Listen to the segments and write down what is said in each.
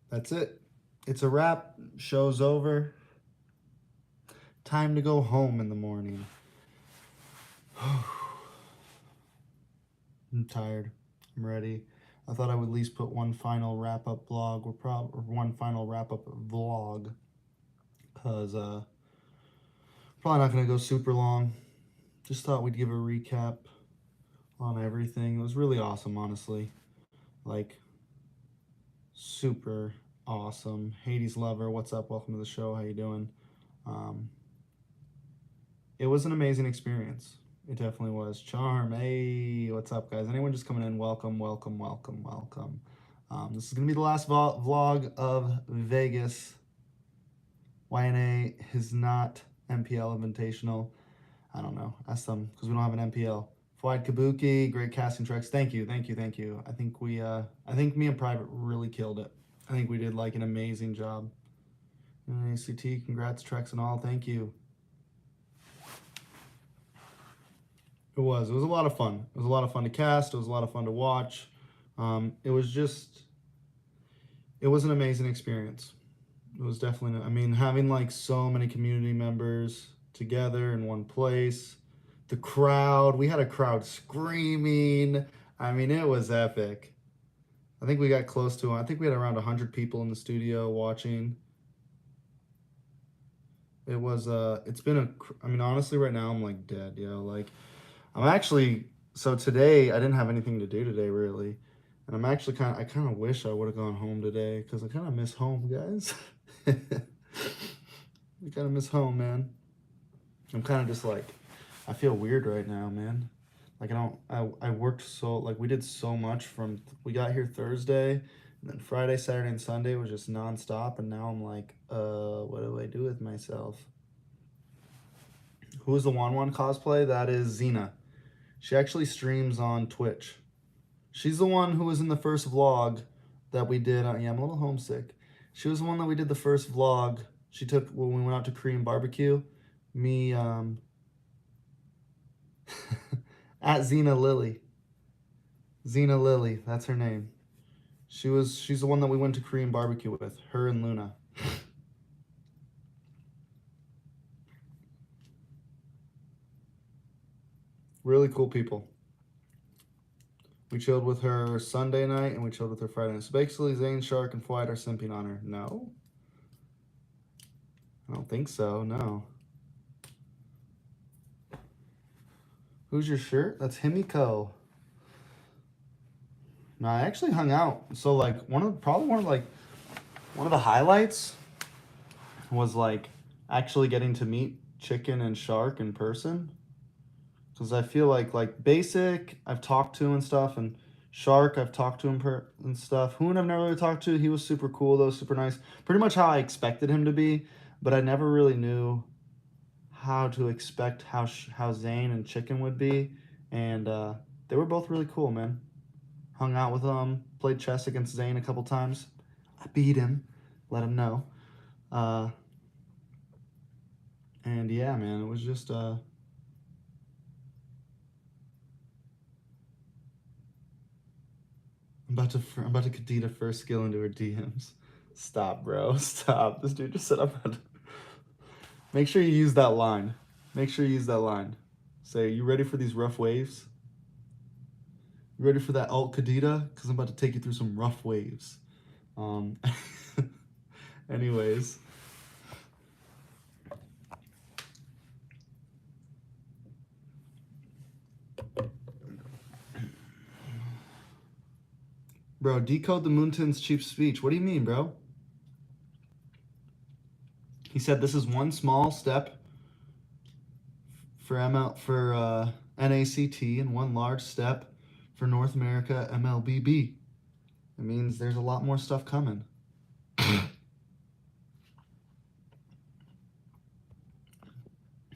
That's it. It's a wrap. Show's over. Time to go home in the morning. I'm tired. I'm ready. I thought I would at least put one final wrap up vlog or one final wrap up vlog because probably not gonna go super long. Just thought we'd give a recap on everything. It was really awesome, honestly. Like super awesome. Hades lover, what's up? Welcome to the show. How you doing? Um, it was an amazing experience. It definitely was. Charm, hey, what's up, guys? Anyone just coming in? Welcome, welcome, welcome, welcome. This is gonna be the last vlog of Vegas. YNA is not MPL Invitational. I don't know. Ask them because we don't have an MPL. Fuad Kabuki, great casting tracks. Thank you, thank you, thank you. I think me and Private really killed it. I think we did like an amazing job. ACT, congrats, tracks and all. Thank you. It was a lot of fun. It was a lot of fun to cast. It was a lot of fun to watch. It was an amazing experience. It was definitely, I mean, having like so many community members together in one place, the crowd, we had a crowd screaming. I mean, it was epic. I think we got close to, I think we had around 100 people in the studio watching. It was, it's been I mean, honestly, right now I'm like dead, yo. Like, I'm actually, so today, I didn't have anything to do today, really. And I'm actually I kind of wish I would have gone home today because I kind of miss home, guys. I kind of miss home, man. I'm kind of just like, I feel weird right now, man. Like I worked so, like we did so much we got here Thursday, and then Friday, Saturday, and Sunday was just nonstop. And now I'm like, what do I do with myself? Who is the Wan cosplay? That is Xena. She actually streams on Twitch. She's the one who was in the first vlog that we did. Yeah, I'm a little homesick. She was the one that we did the first vlog. She took when we went out to Korean barbecue. Me, at Xena Lily. Xena Lily, that's her name. She's the one that we went to Korean barbecue with. Her and Luna. Really cool people. We chilled with her Sunday night and we chilled with her Friday night. So basically, Zane, Shark, and Flight are simping on her. No? I don't think so, no. Who's your shirt? That's Himiko. No, I actually hung out. So like one of the highlights was like actually getting to meet Chicken and Shark in person. Because I feel like Basic I've talked to and stuff, and Shark I've talked to him and stuff. Hoon I've never really talked to. He was super cool though, super nice. Pretty much how I expected him to be, but I never really knew how to expect how Zane and Chicken would be, and they were both really cool, man. Hung out with them, played chess against Zane a couple times. I beat him, let him know. And yeah, man, it was just I'm about to Kadita first skill into her DMs. Stop, bro. Stop. This dude just said I'm about to. Make sure you use that line. Make sure you use that line. Say, you ready for these rough waves? You ready for that alt Kadita? Because I'm about to take you through some rough waves. Anyways. Bro, decode the Moonton's cheap speech. What do you mean, bro? He said this is one small step for NACT and one large step for North America MLBB. It means there's a lot more stuff coming.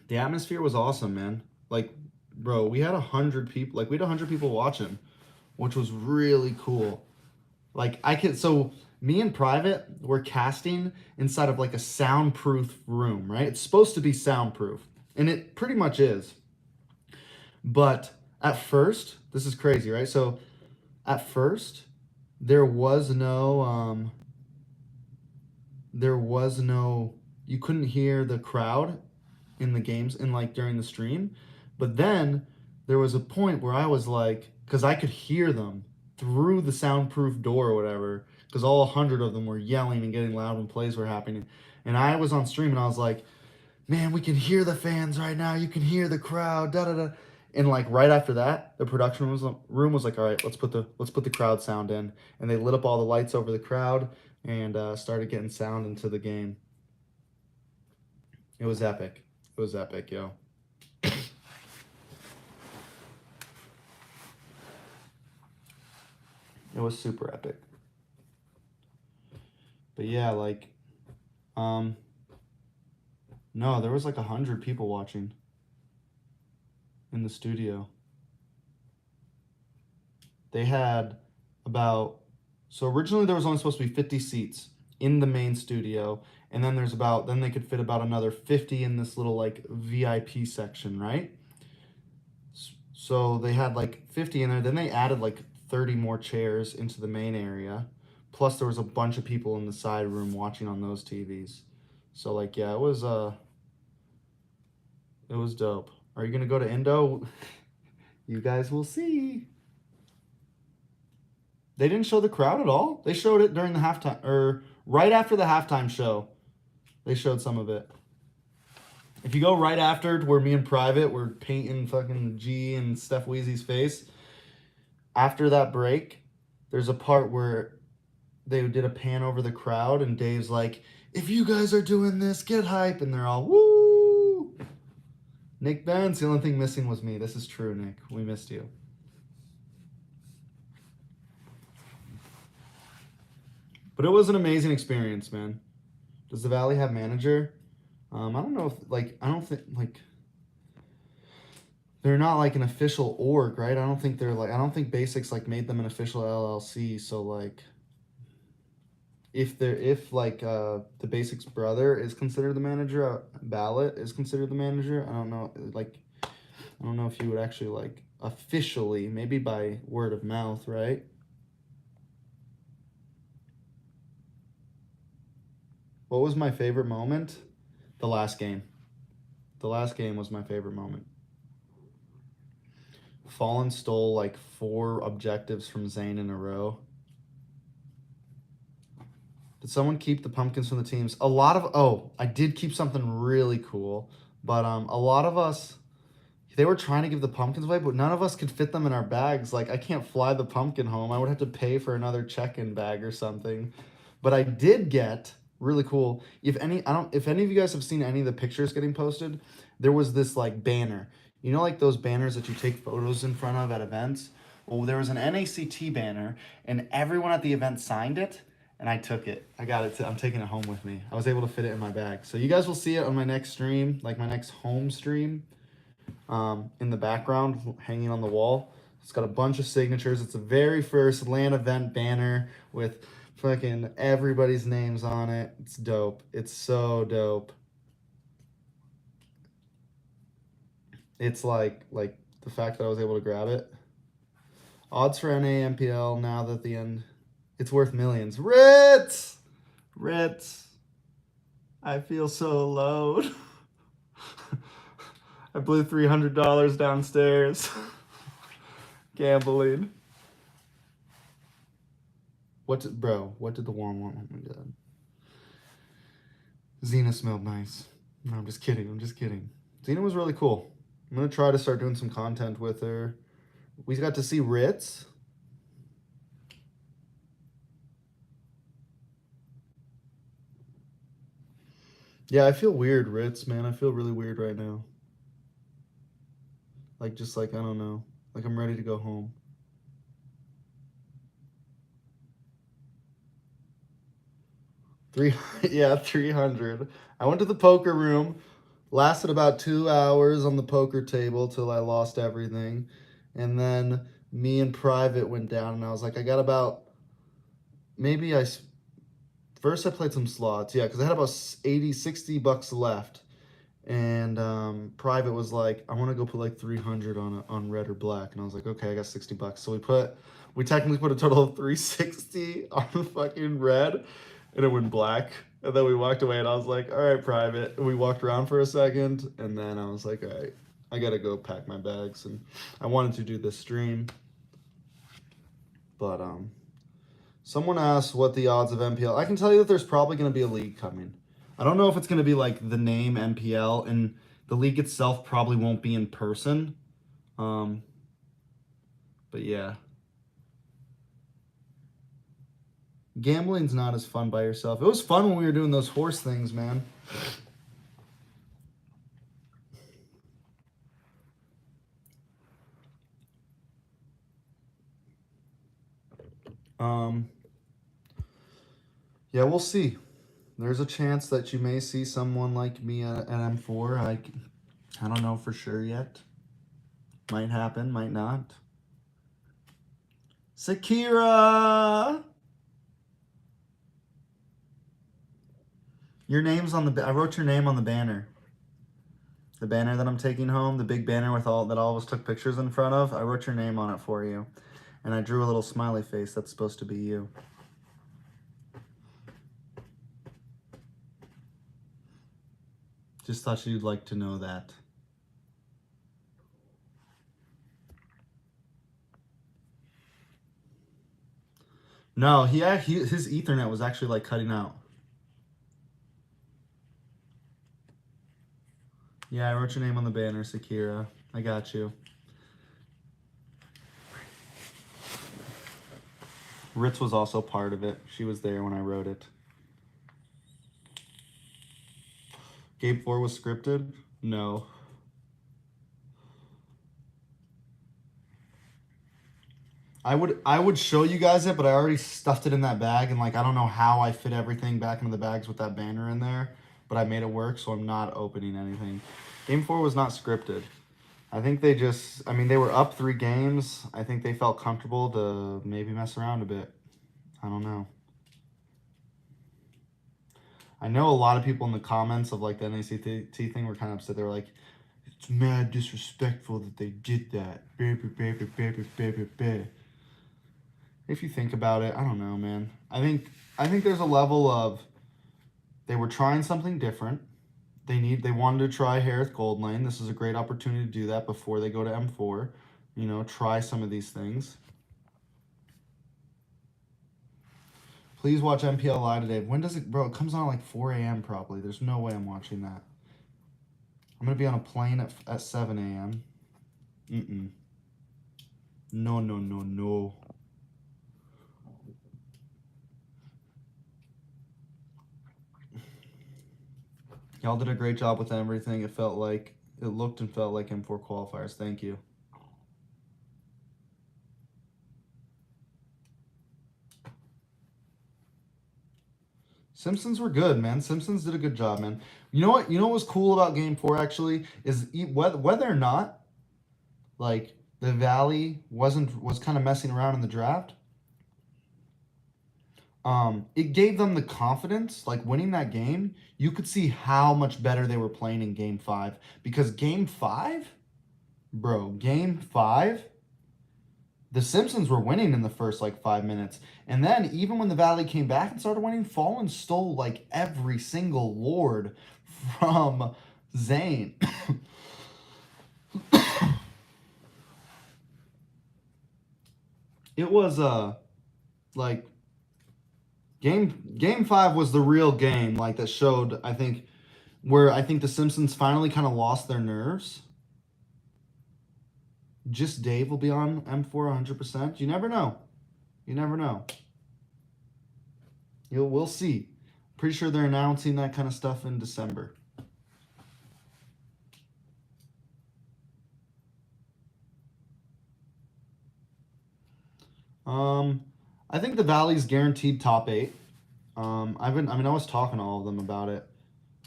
The atmosphere was awesome, man. Like, bro, we had 100 people. Like, we had 100 people watching, which was really cool. Like, so me and Private were casting inside of like a soundproof room, right? It's supposed to be soundproof, and it pretty much is. But at first, this is crazy, right? So at first, there was no there was no, you couldn't hear the crowd in the games in like during the stream. But then there was a point where I was like, because I could hear them through the soundproof door or whatever, because all 100 of them were yelling and getting loud when plays were happening. And I was on stream and I was like, man, we can hear the fans right now. You can hear the crowd. Da da da. And like right after that, the production room was like, all right, let's put the crowd sound in, and they lit up all the lights over the crowd and started getting sound into the game. It was epic. It was epic, yo. It was super epic. But yeah, like, no, there was like 100 people watching in the studio. They had about, so originally there was only supposed to be 50 seats in the main studio, and then then they could fit about another 50 in this little like VIP section, right? So they had like 50 in there. Then they added like 30 more chairs into the main area. Plus there was a bunch of people in the side room watching on those TVs. So like yeah, it was dope. Are you gonna go to Indo? You guys will see. They didn't show the crowd at all. They showed it during the halftime or right after the halftime show. They showed some of it. If you go right after where me and Private were painting fucking G and Steph Weezy's face, after that break, there's a part where they did a pan over the crowd and Dave's like, if you guys are doing this, get hype. And they're all, woo! Nick Benz, the only thing missing was me. This is true, Nick. We missed you. But it was an amazing experience, man. Does the Valley have manager? I don't know if, like, I don't think, like, they're not like an official org, right? I don't think Basics, like, made them an official LLC. So, like, if the Basics brother is considered the manager, Ballot is considered the manager, I don't know, like, I don't know if you would actually, like, officially, maybe by word of mouth, right? What was my favorite moment? The last game. The last game was my favorite moment. Fallen stole like 4 objectives from Zane in a row. Did someone keep the pumpkins from the teams? I did keep something really cool, but a lot of us, they were trying to give the pumpkins away, but none of us could fit them in our bags. Like, I can't fly the pumpkin home. I would have to pay for another check-in bag or something. But I did get really cool. If any of you guys have seen any of the pictures getting posted, there was this like banner. You know, like those banners that you take photos in front of at events? Well, there was an NACT banner, and everyone at the event signed it, and I took it. I got it. I'm taking it home with me. I was able to fit it in my bag. So you guys will see it on my next stream, like my next home stream, in the background, hanging on the wall. It's got a bunch of signatures. It's the very first LAN event banner with fucking everybody's names on it. It's dope. It's so dope. It's like the fact that I was able to grab it. Odds for NAMPL now that the end, it's worth millions. Ritz! I feel so alone. I blew $300 downstairs. Gambling. What did the warm want? Oh my god. Xena smelled nice. No, I'm just kidding. Xena was really cool. I'm gonna try to start doing some content with her. We got to see Ritz. Yeah, I feel weird, Ritz, man. I feel really weird right now. Like, just like, I don't know. Like, I'm ready to go home. Yeah, 300. I went to the poker room, lasted about 2 hours on the poker table till I lost everything. And then me and Private went down, and I was like, I got about, first I played some slots, yeah, because I had about 80, 60 bucks left. And Private was like, I want to go put like 300 on red or black. And I was like, okay, I got 60 bucks. So we technically put a total of 360 on the fucking red, and it went black. And then we walked away, and I was like, all right, private. And we walked around for a second, and then I was like, all right, I gotta go pack my bags. And I wanted to do this stream, but someone asked what the odds of MPL. I can tell you that there's probably going to be a league coming. I don't know if it's going to be like the name MPL, and the league itself probably won't be in person. But yeah. Gambling's not as fun by yourself. It was fun when we were doing those horse things, man. Yeah, we'll see. There's a chance that you may see someone like me at M4. I don't know for sure yet. Might happen, might not. Sakira! Your name's on the... I wrote your name on the banner. The banner that I'm taking home, the big banner with all that I always took pictures in front of, I wrote your name on it for you. And I drew a little smiley face. That's supposed to be you. Just thought you'd like to know that. No, his Ethernet was actually like cutting out. Yeah, I wrote your name on the banner, Sakira. I got you. Ritz was also part of it. She was there when I wrote it. Game 4 was scripted? No. I would show you guys it, but I already stuffed it in that bag, and like I don't know how I fit everything back into the bags with that banner in there, but I made it work, so I'm not opening anything. Game 4 was not scripted. I think they just, I mean, they were up 3 games. I think they felt comfortable to maybe mess around a bit. I don't know. I know a lot of people in the comments of like the NACT thing were kind of upset. They were like, it's mad disrespectful that they did that. If you think about it, I don't know, man. I think there's a level of they were trying something different. They wanted to try Harith Gold Lane. This is a great opportunity to do that before they go to M4. You know, try some of these things. Please watch MPL Live today. When does it, bro? It comes on at like 4 a.m. probably. There's no way I'm watching that. I'm gonna be on a plane at 7 a.m. No, no, no, no. Y'all did a great job with everything. It looked and felt like M4 qualifiers. Thank you. Simpsons were good, man. Simpsons did a good job, man. You know what? You know what was cool about Game 4 actually is whether or not like the Valley was kind of messing around in the draft. It gave them the confidence, like winning that game. You could see how much better they were playing in Game 5 because Game 5, bro, Game 5. The Simpsons were winning in the first like 5 minutes. And then even when the Valley came back and started winning, Fallen stole like every single Lord from Zane. It was like game 5 was the real game, like that showed, I think, where I think the Simpsons finally kind of lost their nerves. Just Dave will be on M4 100%. You never know. You never know. We'll see. Pretty sure they're announcing that kind of stuff in December. I think the Valley's guaranteed top 8. I was talking to all of them about it.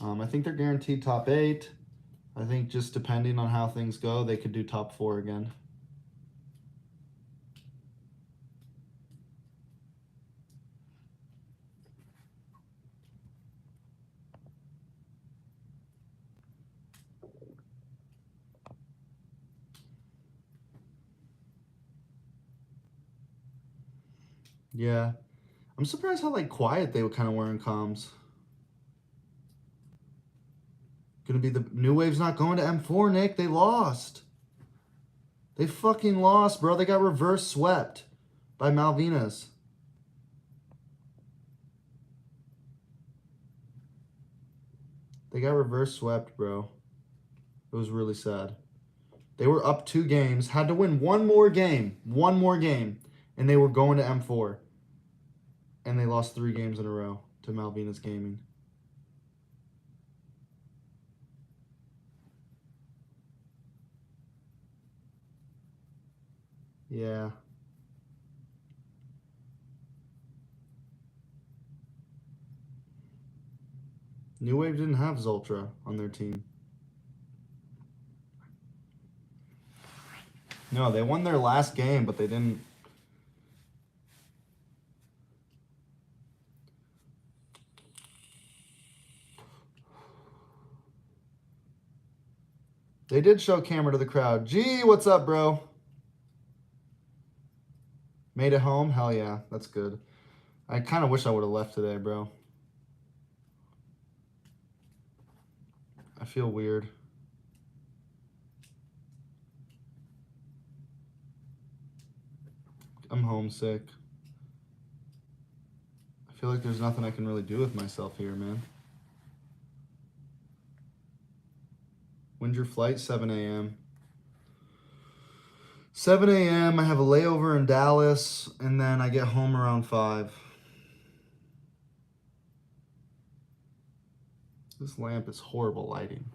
I think they're guaranteed top 8. I think just depending on how things go, they could do top 4 again. Yeah. I'm surprised how like quiet they kind of were in comms. Gonna be the New Wave's not going to M4, Nick. They lost. They fucking lost, bro. They got reverse swept by Malvinas. They got reverse swept, bro. It was really sad. They were up 2 games, had to win one more game, and they were going to M4. And they lost 3 games in a row to Malvinas Gaming. Yeah. New Wave didn't have Zoltra on their team. No, they won their last game, but they didn't. They did show camera to the crowd. Gee, what's up, bro? Made it home? Hell yeah, that's good. I kind of wish I would have left today, bro. I feel weird. I'm homesick. I feel like there's nothing I can really do with myself here, man. When's your flight? 7 a.m. 7 a.m. I have a layover in Dallas, and then I get home around 5. This lamp is horrible lighting.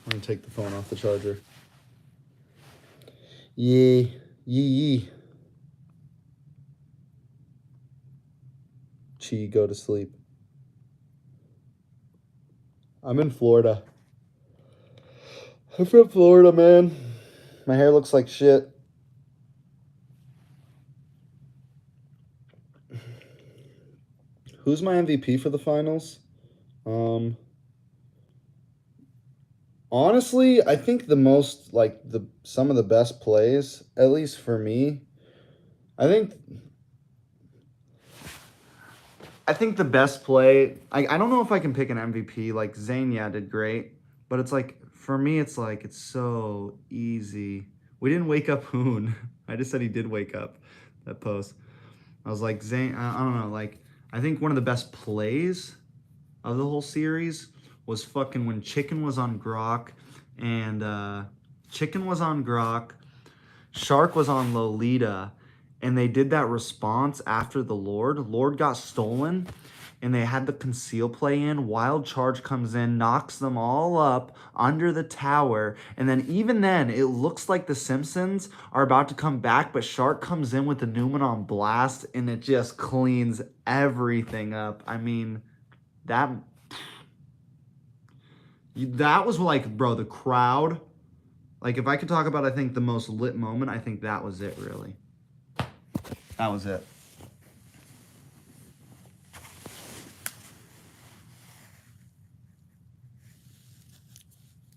I'm going to take the phone off the charger. Yee. Chi, go to sleep. I'm in Florida. I'm from Florida, man. My hair looks like shit. Who's my MVP for the finals? Honestly, I think the most, like, some of the best plays, at least for me, I think the best play, I don't know if I can pick an MVP. Like, Zane, yeah, did great. But it's like, for me, it's like, it's so easy. We didn't wake up Hoon. I just said he did wake up, that post. I was like, Zane, I don't know, like, I think one of the best plays of the whole series was fucking when Chicken was on Grok, and Shark was on Lolita, and they did that response after the Lord got stolen, and they had the conceal play in. Wild Charge comes in, knocks them all up under the tower, and then even then, it looks like the Simpsons are about to come back, but Shark comes in with the Numenon Blast, and it just cleans everything up. I mean, that was like, bro, the crowd. Like, if I could talk about, I think, the most lit moment, I think that was it, really. That was it.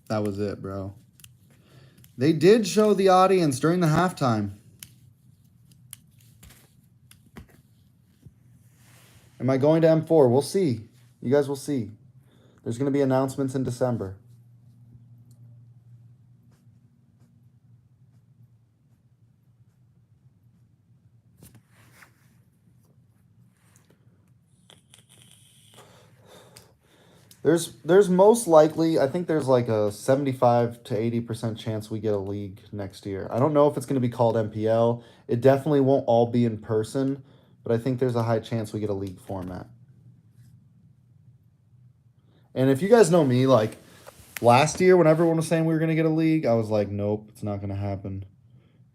That was it, bro. They did show the audience during the halftime. Am I going to M4? We'll see. You guys will see. There's going to be announcements in December. There's most likely, I think there's like a 75 to 80% chance we get a league next year. I don't know if it's going to be called MPL. It definitely won't all be in person, but I think there's a high chance we get a league format. And if you guys know me, like, last year when everyone was saying we were going to get a league, I was like, nope, it's not going to happen.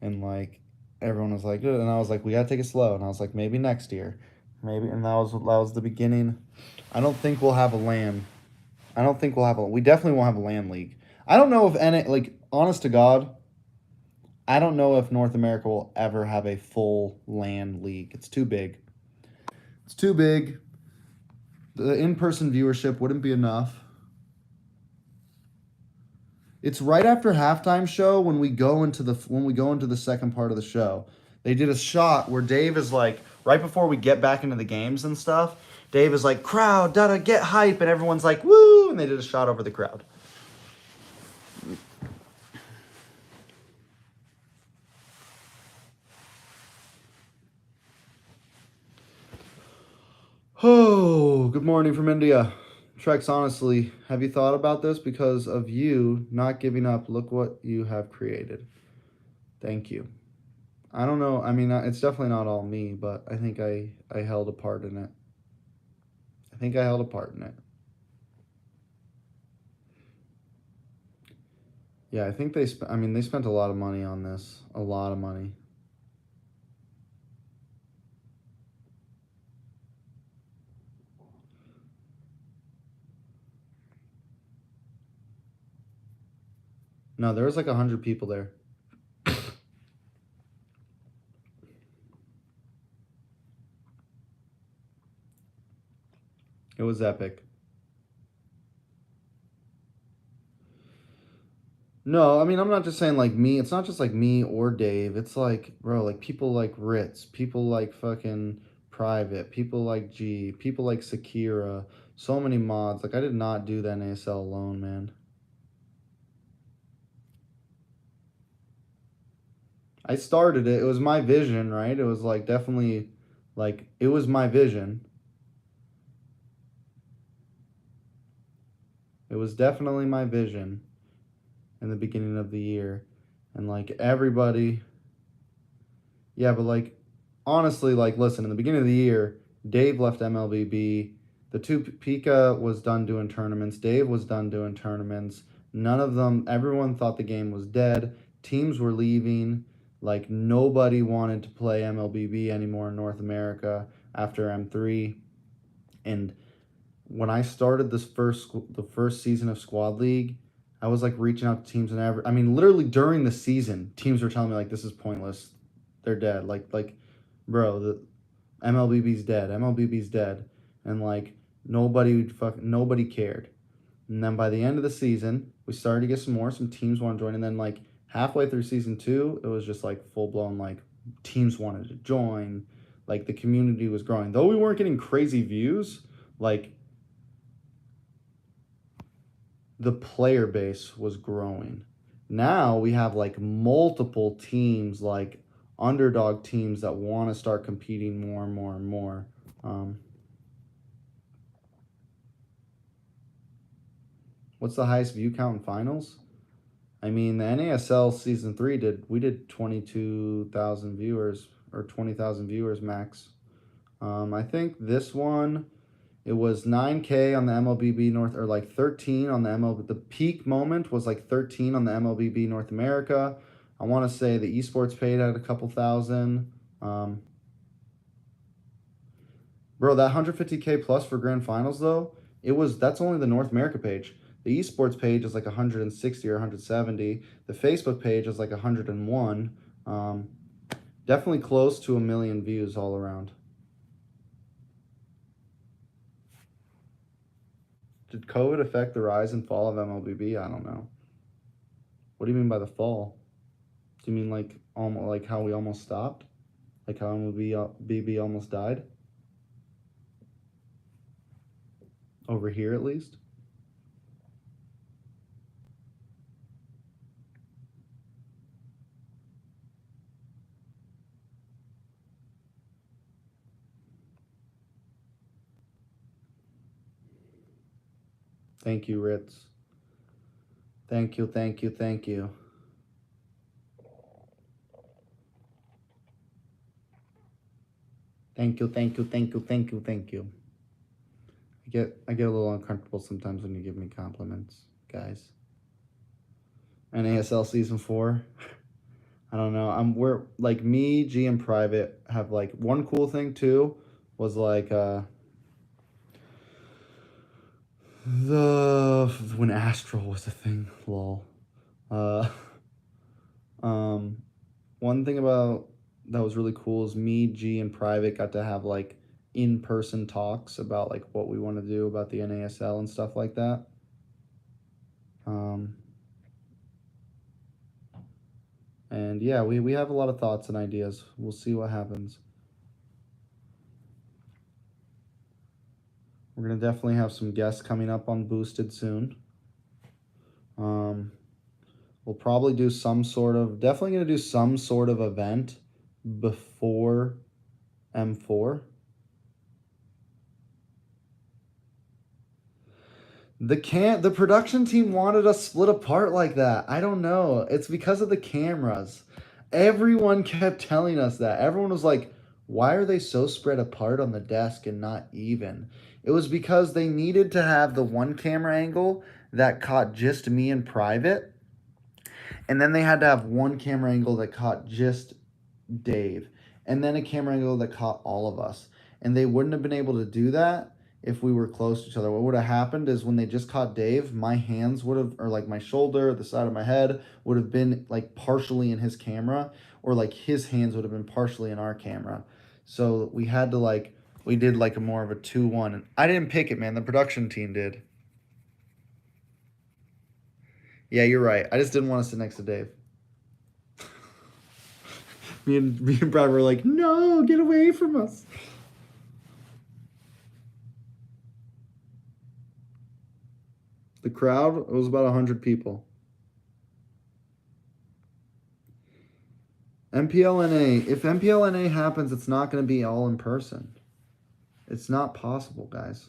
And, like, everyone was like, good. And I was like, we got to take it slow. And I was like, maybe next year. Maybe. And that was the beginning. I don't think we'll have a LAN. We definitely won't have a LAN league. I don't know if honest to God, I don't know if North America will ever have a full LAN league. It's too big. The in-person viewership wouldn't be enough. It's right after halftime show when we go into the second part of the show. They did a shot where Dave is like, right before we get back into the games and stuff, Dave is like, crowd, get hype, and everyone's like, woo, and they did a shot over the crowd. Oh, good morning from India. Trex, honestly, have you thought about this? Because of you not giving up, look what you have created. Thank you. I don't know. I mean, it's definitely not all me, but I think I held a part in it. I think I held a part in it. Yeah, I think they they spent a lot of money on this. A lot of money. No, there was like 100 people there. It was epic. No, I mean, I'm not just saying like me. It's not just like me or Dave. It's like, bro, like people like Ritz, people like fucking Private, people like G, people like Sakira, so many mods. Like, I did not do the NASL alone, man. I started it. It was my vision, right? It was like definitely, like, it was my vision. It was definitely my vision in the beginning of the year. And like everybody, yeah, but like honestly, like listen, in the beginning of the year, Dave left MLBB. The two Pika was done doing tournaments. Dave was done doing tournaments. None of them. Everyone thought the game was dead. Teams were leaving. Like nobody wanted to play MLBB anymore in North America after M3. And when I started the first season of Squad League, I was like reaching out to teams and I mean literally during the season, teams were telling me like this is pointless. They're dead. Like bro, the MLBB's dead. MLBB's dead. And like nobody cared. And then by the end of the season, we started to get some teams want to join and then like halfway through season 2, it was just like full blown like teams wanted to join. Like the community was growing. Though we weren't getting crazy views, like the player base was growing. Now we have like multiple teams, like underdog teams that want to start competing more and more and more. What's the highest view count in finals? I mean, the NASL season 3 did 22,000 viewers or 20,000 viewers max. I think this one it was 9K on the MLBB North, or like 13 on the MLB. The peak moment was like 13 on the MLBB North America. I want to say the esports paid at a couple thousand. Bro, that 150K plus for grand finals though, that's only the North America page. The esports page is like 160 or 170. The Facebook page is like 101. Definitely close to 1 million views all around. Did COVID affect the rise and fall of MLBB? I don't know. What do you mean by the fall? Do you mean like almost like how we almost stopped? Like how MLBB almost died? Over here at least? Thank you, Ritz. Thank you, thank you, thank you. Thank you, thank you, thank you, thank you, thank you. I get a little uncomfortable sometimes when you give me compliments, guys. NASL season 4. I don't know. We're like me, G, and Private have like one cool thing too was like the when Astral was a thing, lol. Uh, one thing about that was really cool is me, G, and Private got to have like in-person talks about like what we want to do about the NASL and stuff like that. And yeah, we have a lot of thoughts and ideas. We'll see what happens. We're gonna definitely have some guests coming up on Boosted soon. We'll probably do definitely gonna do some sort of event before M4. The production team wanted us split apart like that. I don't know. It's because of the cameras. Everyone kept telling us that. Everyone was like, "Why are they so spread apart on the desk and not even?" It was because they needed to have the one camera angle that caught just me in private, and then they had to have one camera angle that caught just Dave, and then a camera angle that caught all of us. And they wouldn't have been able to do that if we were close to each other. What would have happened is when they just caught Dave, my hands would have, or like my shoulder, the side of my head would have been like partially in his camera, or like his hands would have been partially in our camera. So we had to we did like a more of a 2-1. And I didn't pick it, man. The production team did. Yeah, you're right. I just didn't want to sit next to Dave. Me and Brad were like, no, get away from us. The crowd, it was about 100 people. MPLNA, if MPLNA happens, it's not going to be all in person. It's not possible, guys.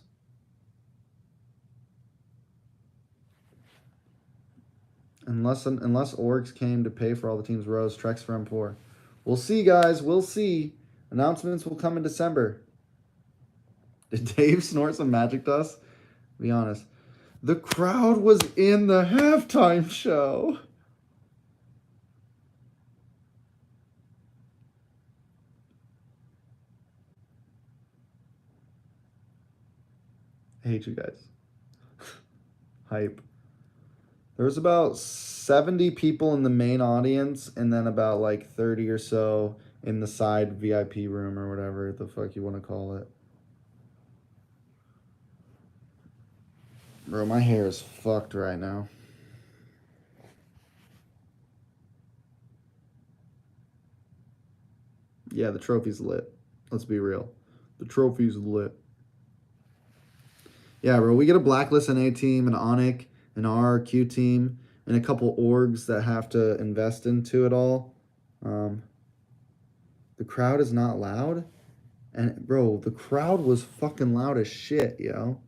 Unless orgs came to pay for all the teams' rows, treks for M4. We'll see, guys. We'll see. Announcements will come in December. Did Dave snort some magic dust? Be honest. The crowd was in the halftime show. I hate you guys. Hype. There was about 70 people in the main audience, and then about like 30 or so in the side VIP room or whatever the fuck you want to call it. Bro, my hair is fucked right now. Yeah, the trophy's lit. Let's be real. The trophy's lit. Yeah, bro, we get a Blacklist NA team, an Onic, an RRQ team, and a couple orgs that have to invest into it all. The crowd is not loud. And, bro, the crowd was fucking loud as shit, yo.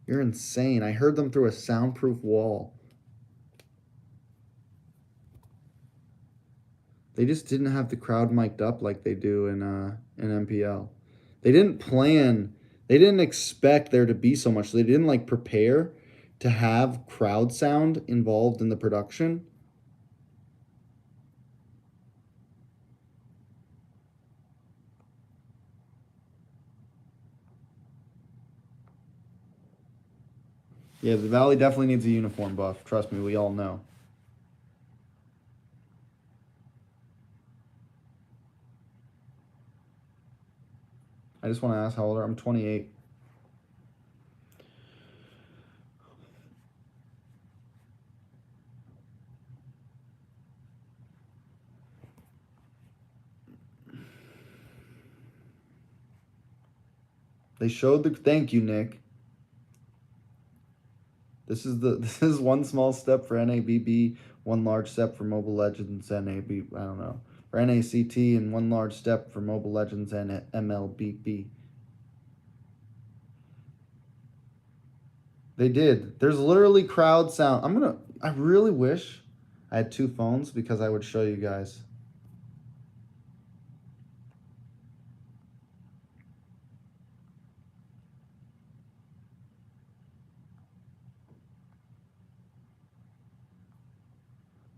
You're insane. I heard them through a soundproof wall. They just didn't have the crowd mic'd up like they do in MPL. They didn't plan. They didn't expect there to be so much. They didn't like prepare to have crowd sound involved in the production. Yeah, the Valley definitely needs a uniform buff. Trust me, we all know. I just want to ask how old are you? I'm 28. They showed the thank you, Nick. This is one small step for NABB, one large step for Mobile Legends NAB. I don't know. For NACT and one large step for Mobile Legends and MLBB. They did. There's literally crowd sound. I really wish I had two phones because I would show you guys.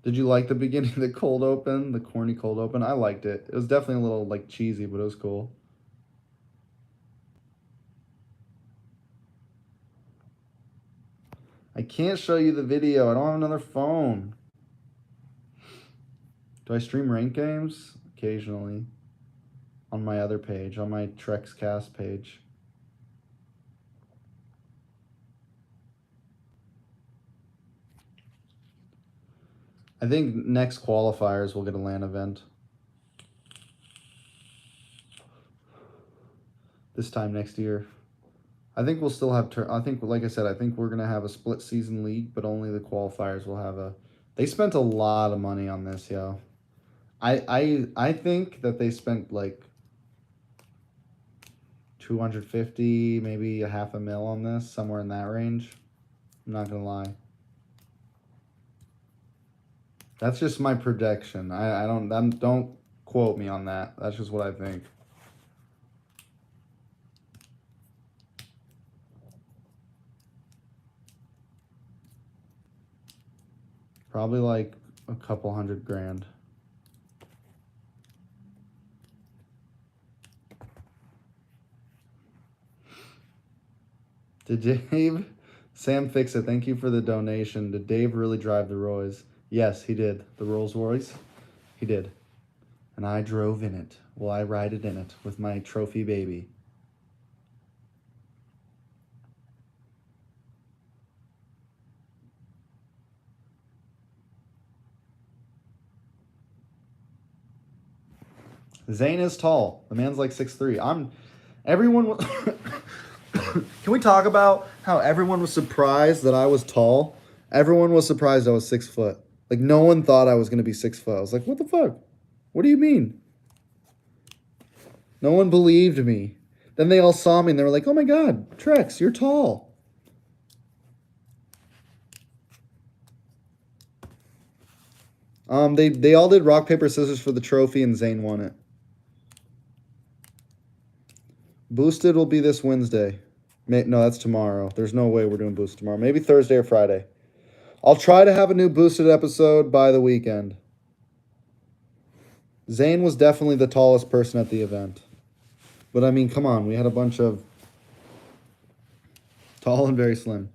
Did you like the beginning of the cold open, the corny cold open? I liked it. It was definitely a little like cheesy, but it was cool. I can't show you the video. I don't have another phone. Do I stream ranked games? Occasionally. On my other page, on my TrexCast page. I think next qualifiers we'll get a LAN event. This time next year. I think we'll still have. I think, like I said, I think we're gonna have a split season league, but only the qualifiers will have a. They spent a lot of money on this, yo. I think that they spent like 250, maybe a half a mil on this, somewhere in that range. I'm not gonna lie. That's just my projection. I don't quote me on that. That's just what I think. Probably like a couple $100,000. Did Dave, Sam Fix It, thank you for the donation. Did Dave really drive the Royce? Yes, he did. The Rolls Royce? He did. And I drove in it. Well, I ride it in it with my trophy baby. Zane is tall. The man's like 6'3". Everyone Can we talk about how everyone was surprised that I was tall? Everyone was surprised I was 6 foot. Like, no one thought I was going to be 6 foot. I was like, what the fuck? What do you mean? No one believed me. Then they all saw me and they were like, oh my God, Trex, you're tall. They all did rock, paper, scissors for the trophy and Zane won it. Boosted will be this Wednesday. No, that's tomorrow. There's no way we're doing Boosted tomorrow. Maybe Thursday or Friday. I'll try to have a new Boosted episode by the weekend. Zane was definitely the tallest person at the event. But I mean, come on. We had a bunch of tall and very slim.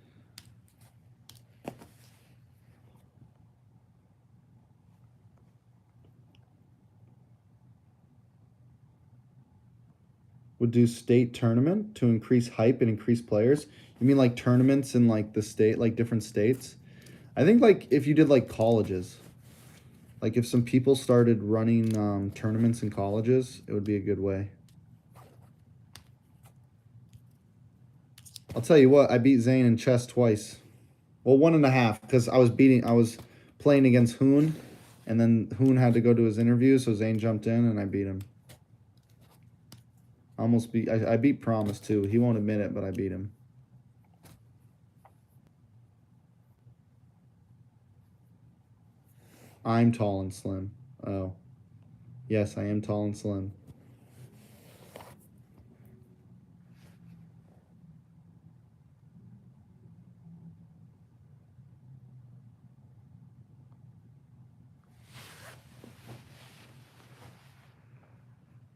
Would do state tournament to increase hype and increase players. You mean like tournaments in like the state, like different states? I think like if you did like colleges, like if some people started running tournaments in colleges, it would be a good way. I'll tell you what, I beat Zane in chess twice. Well, 1.5, because I was playing against Hoon, and then Hoon had to go to his interview, so Zane jumped in and I beat him. I beat Promise too. He won't admit it, but I beat him. I'm tall and slim. Oh. Yes, I am tall and slim.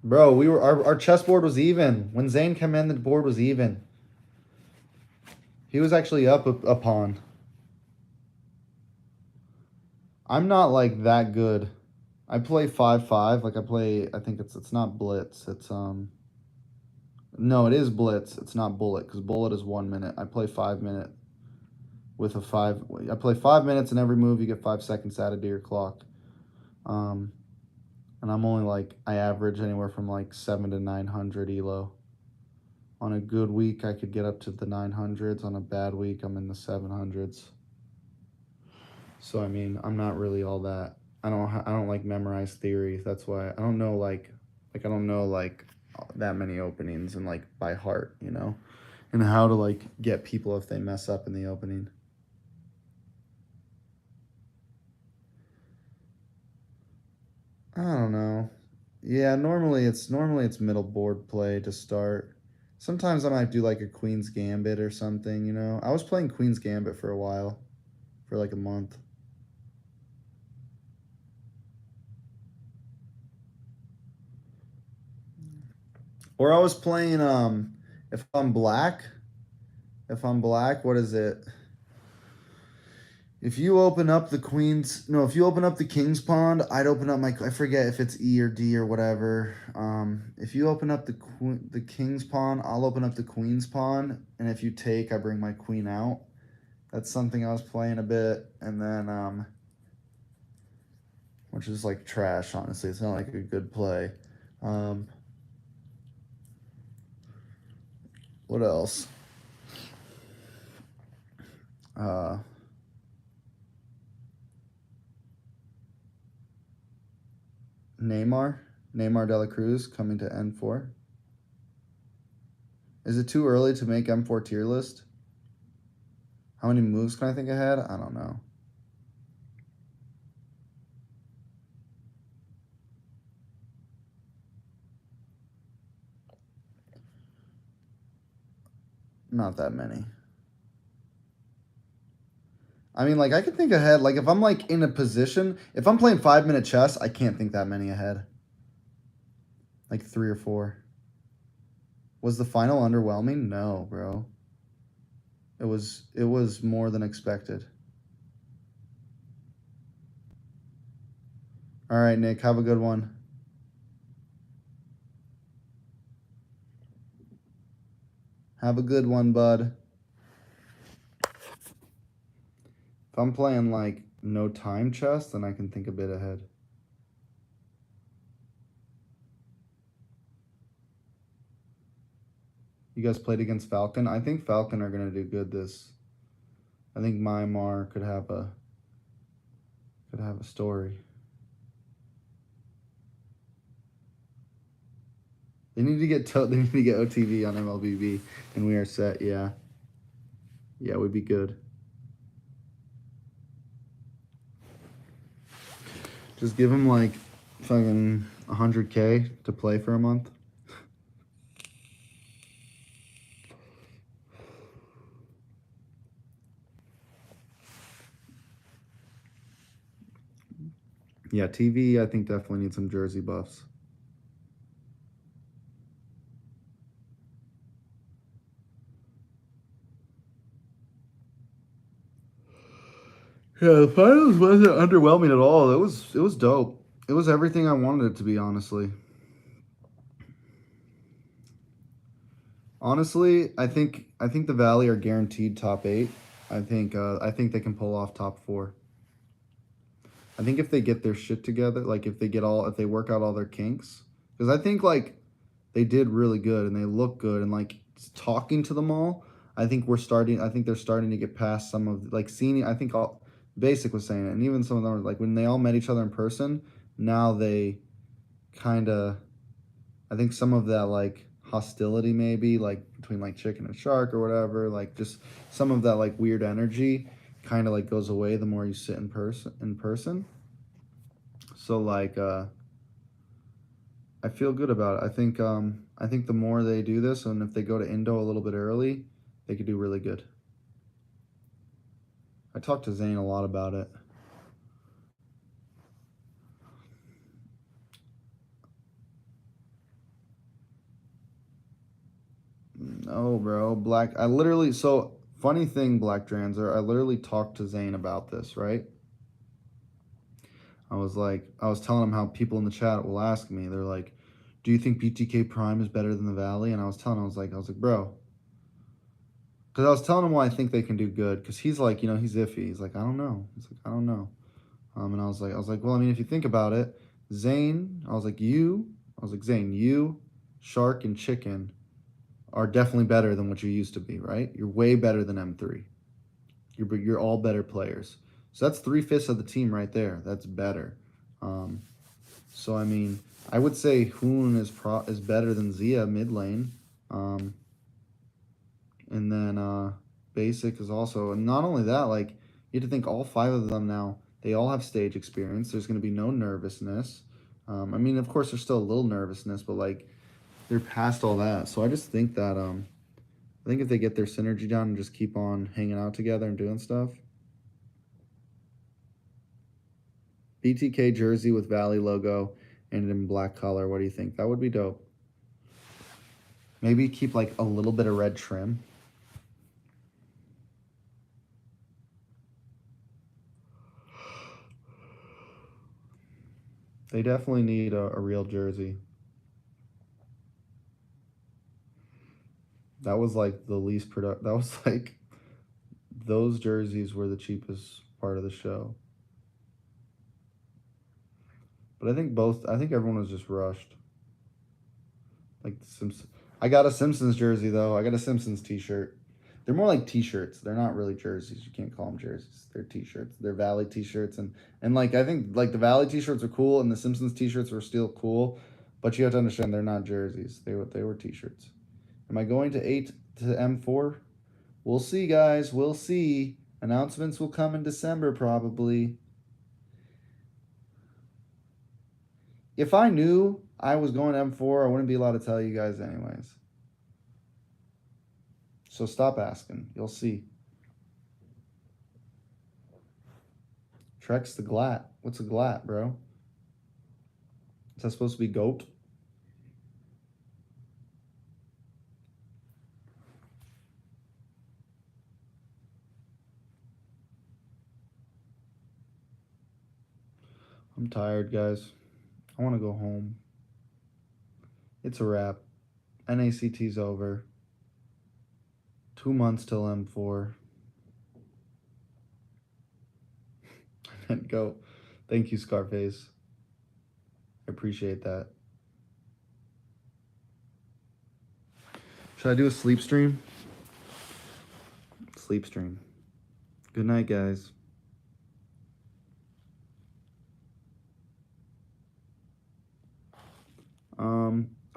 Bro, our chessboard was even. When Zane came in, the board was even. He was actually up a pawn. I'm not like that good. I play 5-5. Like I think it's not blitz. It's no, it is blitz. It's not bullet because bullet is 1 minute. I play 5 minute with a 5. I play 5 minutes in every move. You get 5 seconds added to your clock. And I'm only like I average anywhere from like 7 to 900 elo. On a good week, I could get up to the 900s. On a bad week, I'm in the 700s. So I mean, I'm not really all that. I don't like memorize theory. That's why I don't know like I don't know like that many openings and like by heart, you know, and how to like get people if they mess up in the opening. I don't know. Yeah, normally it's middle board play to start. Sometimes I might do like a Queen's Gambit or something, you know. I was playing Queen's Gambit for a while, for like a month. Or I was playing if I'm black, what is it? If you open up the queen's, no, if you open up the king's pawn, I'd open up I forget if it's E or D or whatever. If you open up the king's pawn, I'll open up the queen's pawn, and if you take, I bring my queen out. That's something I was playing a bit, and then which is like trash, honestly. It's not like a good play. Um, what else? Uh, Neymar. Neymar de la Cruz coming to N4. Is it too early to make M4 tier list? How many moves can I think ahead? I don't know. Not that many. I mean, like, I can think ahead. Like, if I'm, like, in a position, if I'm playing 5-minute chess, I can't think that many ahead. Like, 3 or 4. Was the final underwhelming? No, bro. It was more than expected. All right, Nick, have a good one. Have a good one, bud. If I'm playing, like, no time chess, then I can think a bit ahead. You guys played against Falcon? I think Falcon are going to do good this. I think Myanmar could have a story. They need to get OTV on MLBB, and we are set. Yeah, we'd be good. Just give him like fucking 100K to play for a month. Yeah, TV. I think definitely needs some jersey buffs. Yeah, the finals wasn't underwhelming at all. It was dope. It was everything I wanted it to be, honestly. Honestly, I think the Valley are guaranteed top 8. I think they can pull off top 4. I think if they get their shit together, like if they work out all their kinks, because I think like they did really good and they look good and like talking to them all, I think they're starting to get past some of like seeing. I think all Basic was saying it, and even some of them were like when they all met each other in person. Now they kind of, I think some of that like hostility maybe like between like chicken and shark or whatever, like just some of that like weird energy kind of like goes away the more you sit in person. So like I feel good about it. I think the more they do this, and if they go to Indo a little bit early, they could do really good. I talked to Zane a lot about it. No, bro. Funny thing, Black Dranzer, I literally talked to Zane about this, right? I was telling him how people in the chat will ask me, they're like, do you think BTK Prime is better than the Valley? And I was telling him, I was like, bro, because I was telling him why I think they can do good, because he's like, he's iffy. He's like, I don't know. He's like, I don't know. And I was like, well, I mean, if you think about it, Zane, Zane, you, Shark, and Chicken are definitely better than what you used to be, right? You're way better than M3. You're all better players. So that's 3/5 of the team right there. That's better. So I mean, I would say Hoon is better than Zia mid lane, and then Basic is also. And not only that, like you have to think all 5 of them now. They all have stage experience. There's going to be no nervousness. I mean, of course, there's still a little nervousness, but like they're past all that. So I just think that I think if they get their synergy down and just keep on hanging out together and doing stuff. BTK jersey with Valley logo and in black color. What do you think? That would be dope. Maybe keep like a little bit of red trim. They definitely need a real jersey. That was like the least product. That was like those jerseys were the cheapest part of the show. But I think everyone was just rushed. Like the Simpsons. I got a Simpsons jersey though. I got a Simpsons T-shirt. They're more like T-shirts. They're not really jerseys. You can't call them jerseys. They're T-shirts. They're Valley T-shirts, and like I think like the Valley T-shirts are cool, and the Simpsons T-shirts were still cool, but you have to understand they're not jerseys. They were T-shirts. Am I going to 8 to M4? We'll see, guys. We'll see. Announcements will come in December probably. If I knew I was going M4, I wouldn't be allowed to tell you guys anyways. So stop asking. You'll see. Trex the Glat. What's a Glat, bro? Is that supposed to be goat? I'm tired, guys. I want to go home. It's a wrap. NACT's over. 2 months till M4. And go. Thank you, Scarface. I appreciate that. Should I do a sleep stream? Sleep stream. Good night, guys.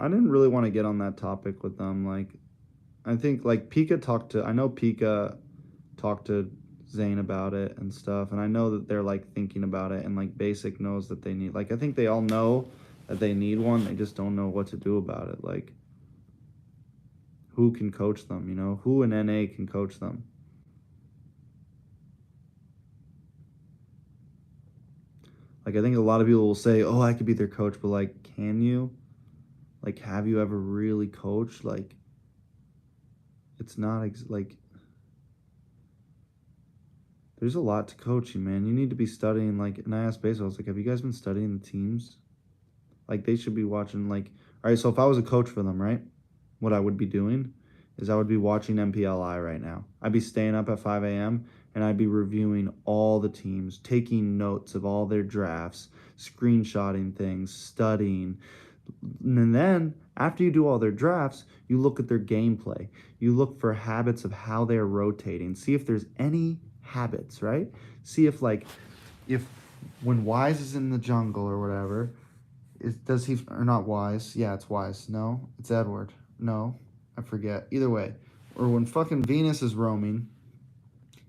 I didn't really want to get on that topic with them. Like, I think like I know Pika talked to Zane about it and stuff, and I know that they're like thinking about it, and like Basic knows that they need, like, I think they all know that they need one, they just don't know what to do about it. Like, who can coach them, you know? Who in NA can coach them? Like, I think a lot of people will say, oh, I could be their coach, but like, can you? Like, have you ever really coached? Like, it's not like, there's a lot to coaching, man. You need to be studying, like, and I asked Basil, I was like, have you guys been studying the teams? Like, they should be watching, like, all right, so if I was a coach for them, right, what I would be doing is I would be watching MPLI right now. I'd be staying up at 5 a.m., and I'd be reviewing all the teams, taking notes of all their drafts, screenshotting things, studying. And then after you do all their drafts, you look at their gameplay. You look for habits of how they're rotating. See if there's any habits, right? See if like if when Wise is in the jungle or whatever, does he, or not Wise? Yeah, it's Wise. No, it's Edward. No, I forget. Either way, or when fucking Venus is roaming,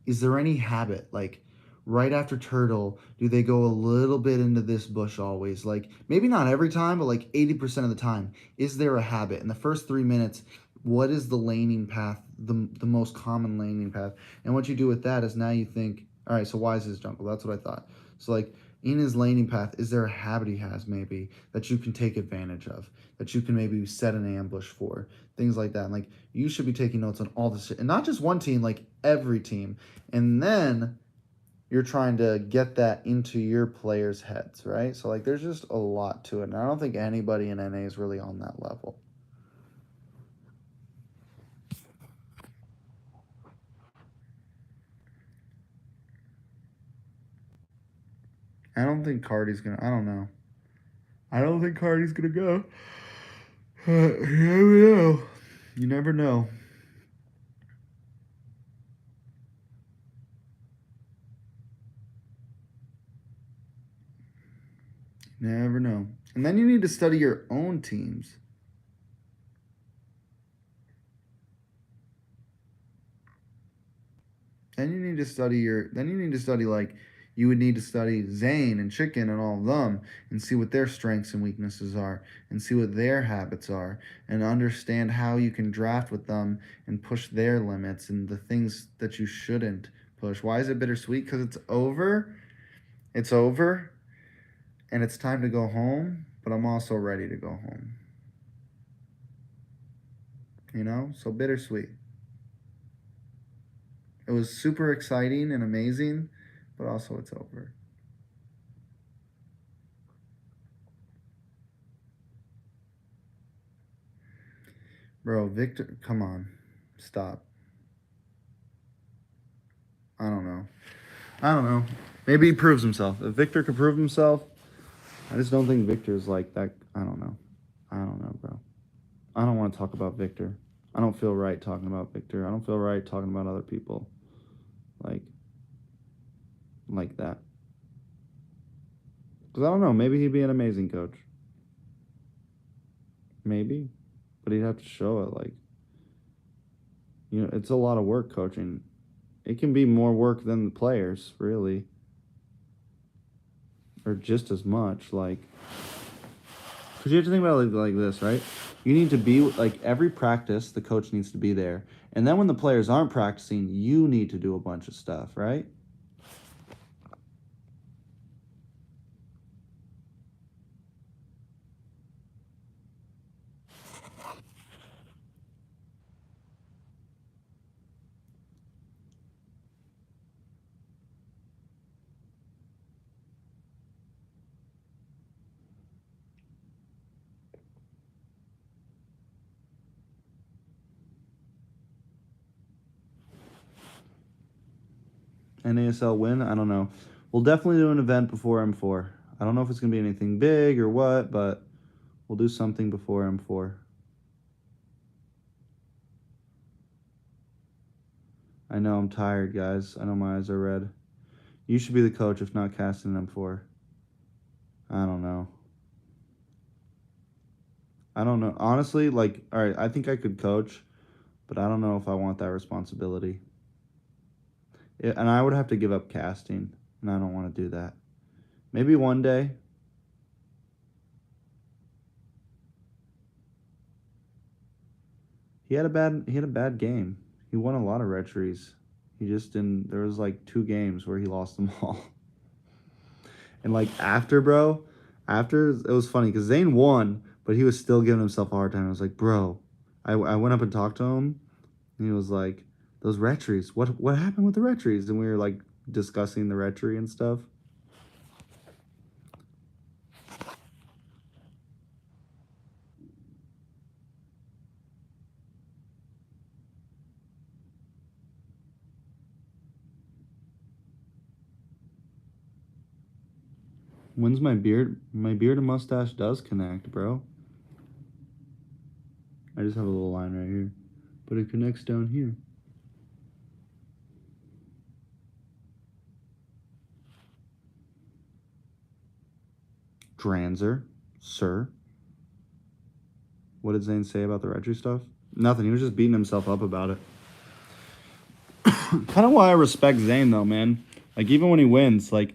is there any habit like right after turtle, do they go a little bit into this bush always? Like, maybe not every time, but like 80% of the time. Is there a habit? In the first 3 minutes, what is the laning path, the most common laning path? And what you do with that is now you think, all right, so Wise is jungle. That's what I thought. So, like, in his laning path, is there a habit he has maybe that you can take advantage of, that you can maybe set an ambush for, things like that? And, like, you should be taking notes on all this shit, and not just one team, like every team. And then you're trying to get that into your players' heads, right? So, like, there's just a lot to it, and I don't think anybody in NA is really on that level. I don't think Cardi's gonna. I don't know. I don't think Cardi's gonna go. You never know. You never know. Never know. And then you need to study your own teams. Then you need to study like you would need to study Zane and Chicken and all of them and see what their strengths and weaknesses are and see what their habits are and understand how you can draft with them and push their limits and the things that you shouldn't push. Why is it bittersweet? Because it's over. It's over. And it's time to go home, but I'm also ready to go home. You know? So bittersweet. It was super exciting and amazing, but also it's over. Bro, Victor, come on. Stop. I don't know. Maybe he proves himself. If Victor could prove himself, I just don't think Victor's like that. I don't know. I don't know, bro. I don't want to talk about Victor. I don't feel right talking about Victor. I don't feel right talking about other people like that. Because I don't know. Maybe he'd be an amazing coach. Maybe. But he'd have to show it. Like, it's a lot of work coaching. It can be more work than the players, really. Or just as much. Like, because you have to think about it like this, right? You need to be, like, every practice, the coach needs to be there. And then when the players aren't practicing, you need to do a bunch of stuff, right? NASL win? I don't know. We'll definitely do an event before M4. I don't know if it's going to be anything big or what, but we'll do something before M4. I know I'm tired, guys. I know my eyes are red. You should be the coach if not casting M4. I don't know. I don't know. Honestly, like, all right, I think I could coach, but I don't know if I want that responsibility. And I would have to give up casting, and I don't want to do that. Maybe one day. He had a bad game. He won a lot of retries. He just didn't. There was like 2 games where he lost them all. And like after it was funny because Zane won, but he was still giving himself a hard time. I was like, bro, I went up and talked to him, and he was like, those retries. What happened with the retries? And we were like discussing the retry and stuff. When's my beard? My beard and mustache does connect, bro. I just have a little line right here, but it connects down here. Dranzer, sir. What did Zane say about the retry stuff? Nothing. He was just beating himself up about it. Kind of why I respect Zane though, man. Like even when he wins, like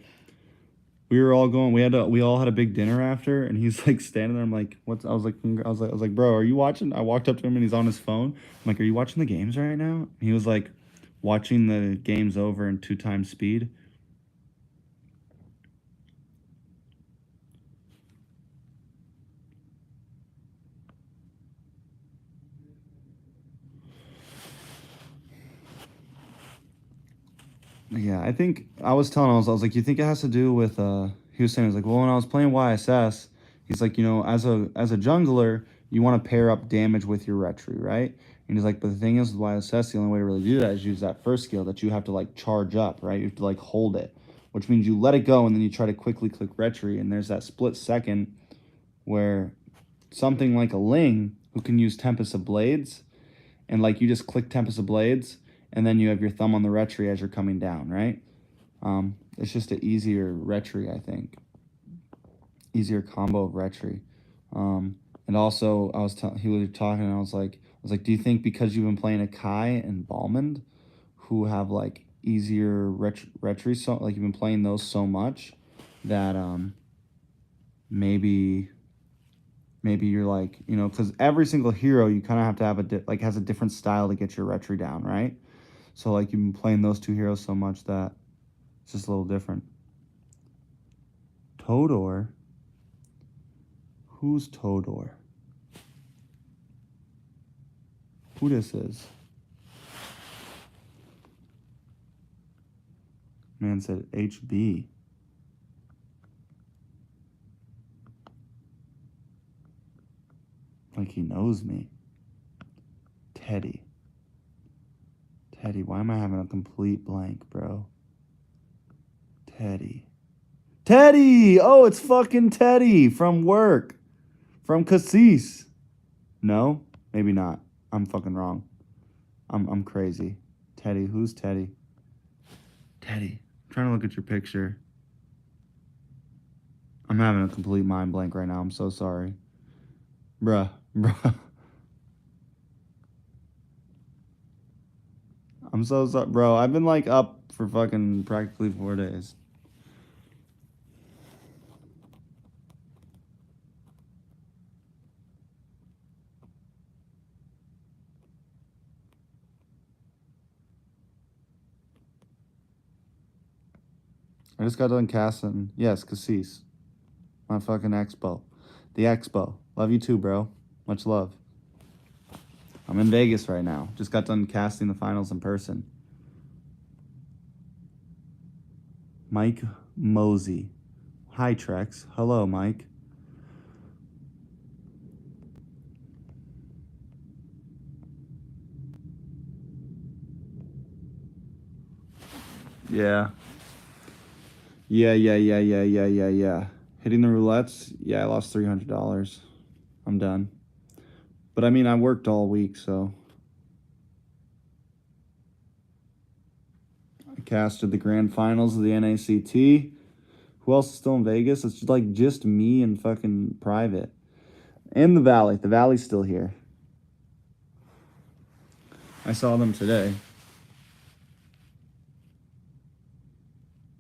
we were all going. We all had a big dinner after, and he's like standing there. I'm like, what's? I was like, bro, are you watching? I walked up to him and he's on his phone. I'm like, are you watching the games right now? And he was like, watching the games over in 2 times speed. Yeah, I think I was telling him, I was like, you think it has to do with he was saying, he was like, well, when I was playing YSS, he's like, as a jungler, you want to pair up damage with your retry, right? And he's like, but the thing is with YSS, the only way to really do that is use that first skill that you have to like charge up, right? You have to like hold it, which means you let it go and then you try to quickly click retry, and there's that split second where something like a Ling who can use Tempest of Blades, and like you just click Tempest of Blades, and then you have your thumb on the retry as you're coming down, right? It's just an easier retry, I think. Easier combo of retry. And also, he was talking, and I was like, do you think because you've been playing a Kai and Balmond, who have like easier retry, so like you've been playing those so much, that maybe you're like, because every single hero you kind of have to have like has a different style to get your retry down, right? So like you've been playing those 2 heroes so much that it's just a little different. Todor? Who's Todor? Who this is? Man said HB. Like he knows me. Teddy. Teddy, why am I having a complete blank, bro? Teddy. Teddy! Oh, it's fucking Teddy from work. From Cassis. No? Maybe not. I'm fucking wrong. I'm crazy. Teddy. Who's Teddy? Teddy. I'm trying to look at your picture. I'm having a complete mind blank right now. I'm so sorry. Bruh. I'm so sorry. Bro, I've been like up for fucking practically 4 days. I just got done casting. Yes, Cassis. My fucking expo. The expo. Love you too, bro. Much love. I'm in Vegas right now. Just got done casting the finals in person. Mike Mosey. Hi, Trex. Hello, Mike. Yeah. Yeah. Hitting the roulettes? Yeah, I lost $300. I'm done. But I mean, I worked all week, so. I casted the grand finals of the NACT. Who else is still in Vegas? It's just me and fucking Private. And the Valley. The Valley's still here. I saw them today.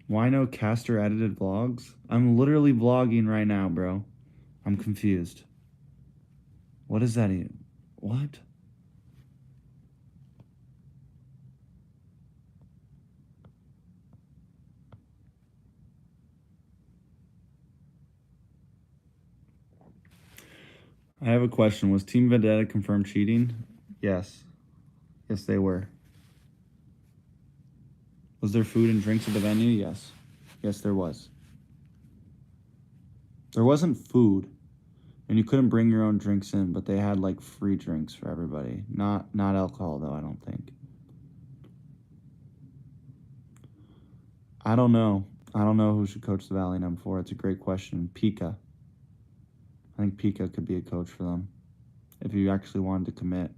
Why no caster edited vlogs? I'm literally vlogging right now, bro. I'm confused. What is that even? What? I have a question. Was Team Vendetta confirmed cheating? Yes. Yes, they were. Was there food and drinks at the venue? Yes. Yes, there was. There wasn't food, and you couldn't bring your own drinks in, but they had like free drinks for everybody. Not alcohol though, I don't think. I don't know. I don't know who should coach the Valley number 4. It's a great question. Pika. I think Pika could be a coach for them if you actually wanted to commit.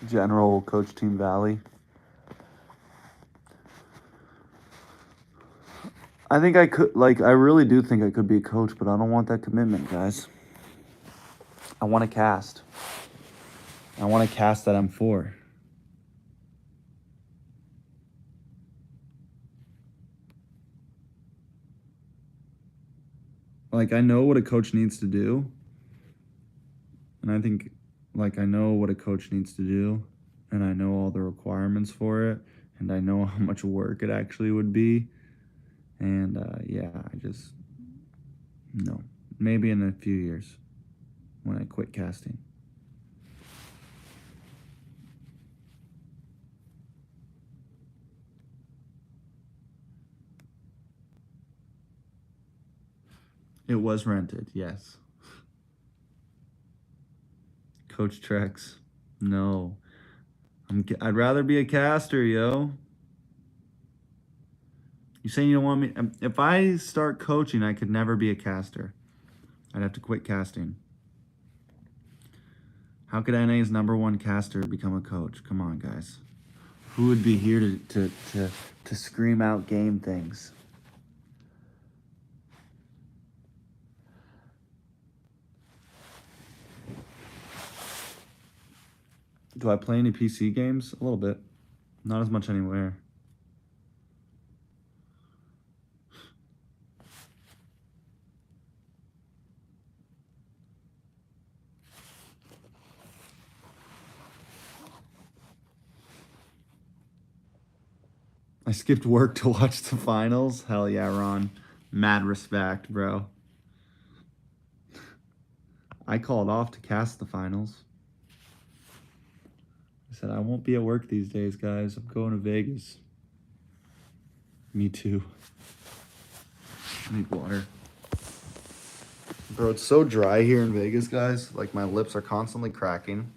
General will coach Team Valley. I think I could, I really do think I could be a coach, but I don't want that commitment, guys. I want to cast. I want to cast that I'm for. I know what a coach needs to do. And I think, I know what a coach needs to do. And I know all the requirements for it. And I know how much work it actually would be. And, yeah, no. Maybe in a few years when I quit casting. It was rented, yes. Coach Trex, no. I'd rather be a caster, yo. You saying you don't want me? If I start coaching, I could never be a caster. I'd have to quit casting. How could NA's #1 caster become a coach? Come on, guys. Who would be here to scream out game things? Do I play any PC games? A little bit. Not as much anywhere. I skipped work to watch the finals. Hell yeah, Ron. Mad respect, bro. I called off to cast the finals. I said, I won't be at work these days, guys. I'm going to Vegas. Me too. I need water. Bro, it's so dry here in Vegas, guys. Like, my lips are constantly cracking.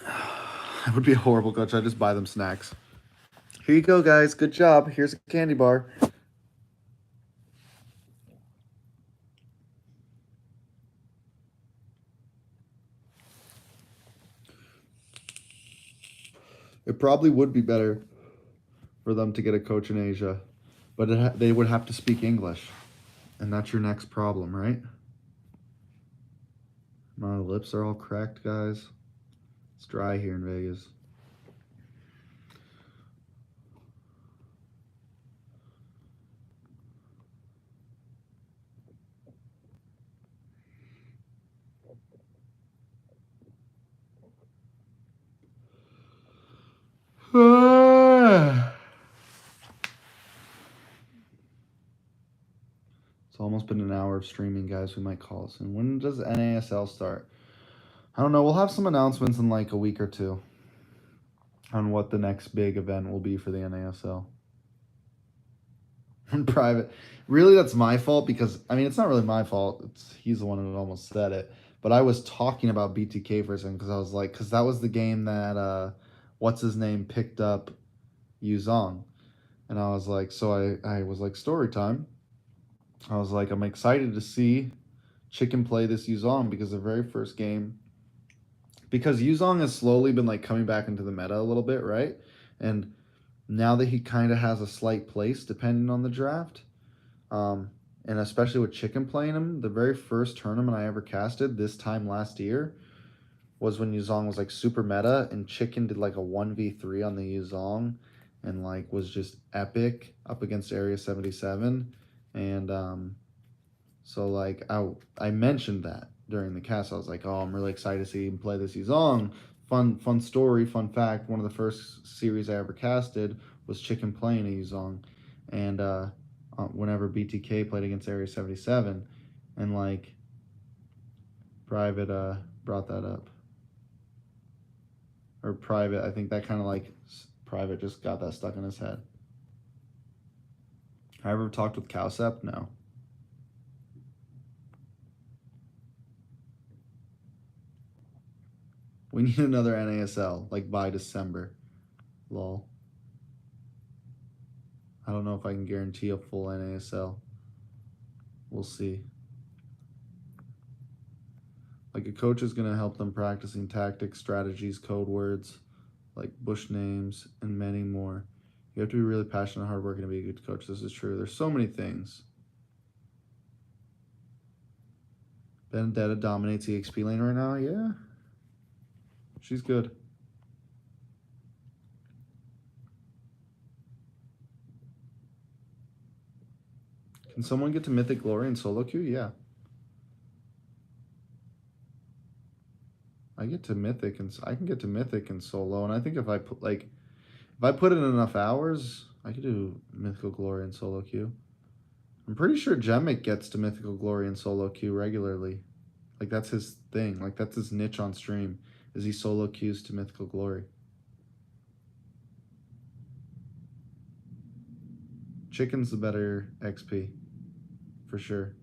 I would be a horrible coach. I'd just buy them snacks. Here you go, guys. Good job. Here's a candy bar. It probably would be better for them to get a coach in Asia, but they would have to speak English, and that's your next problem, right? My lips are all cracked, guys. It's dry here in Vegas. It's almost been an hour of streaming, guys. We might call soon. When does NASL start? I don't know. We'll have some announcements in like a week or two on what the next big event will be for the NASL. Private. Really, that's my fault because, I mean, it's not really my fault. He's the one who almost said it. But I was talking about BTK for a second because I was like, because that was the game that, what's his name, picked up Yuzong. And I was like, so I was like, story time. I was like, I'm excited to see Chicken play this Yuzong because the very first game, because Yuzong has slowly been like coming back into the meta a little bit, right? And now that he kind of has a slight place depending on the draft, and especially with Chicken playing him, the very first tournament I ever casted this time last year was when Yuzong was like super meta, and Chicken did like a 1v3 on the Yuzong and like was just epic up against Area 77. And so like I mentioned that during the cast. I was like, oh, I'm really excited to see him play this Yuzong. Fun story, fun fact. One of the first series I ever casted was Chicken playing a Yuzong, and whenever BTK played against Area 77, and like Private brought that up, or Private. I think that kind of like Private just got that stuck in his head. I ever talked with Cowsep? No. We need another NASL, like by December. Lol. I don't know if I can guarantee a full NASL. We'll see. Like a coach is going to help them practicing tactics, strategies, code words, like bush names, and many more. You have to be really passionate and hardworking to be a good coach. This is true. There's so many things. Benedetta dominates the EXP lane right now. Yeah. She's good. Can someone get to Mythic Glory in solo queue? Yeah. I get to Mythic and I can get to Mythic and solo, and I think if I put in enough hours, I could do Mythical Glory and solo queue. I'm pretty sure Gemic gets to Mythical Glory and solo queue regularly. Like that's his thing. Like that's his niche on stream. Is he solo queues to Mythical Glory? Chicken's the better XP, for sure.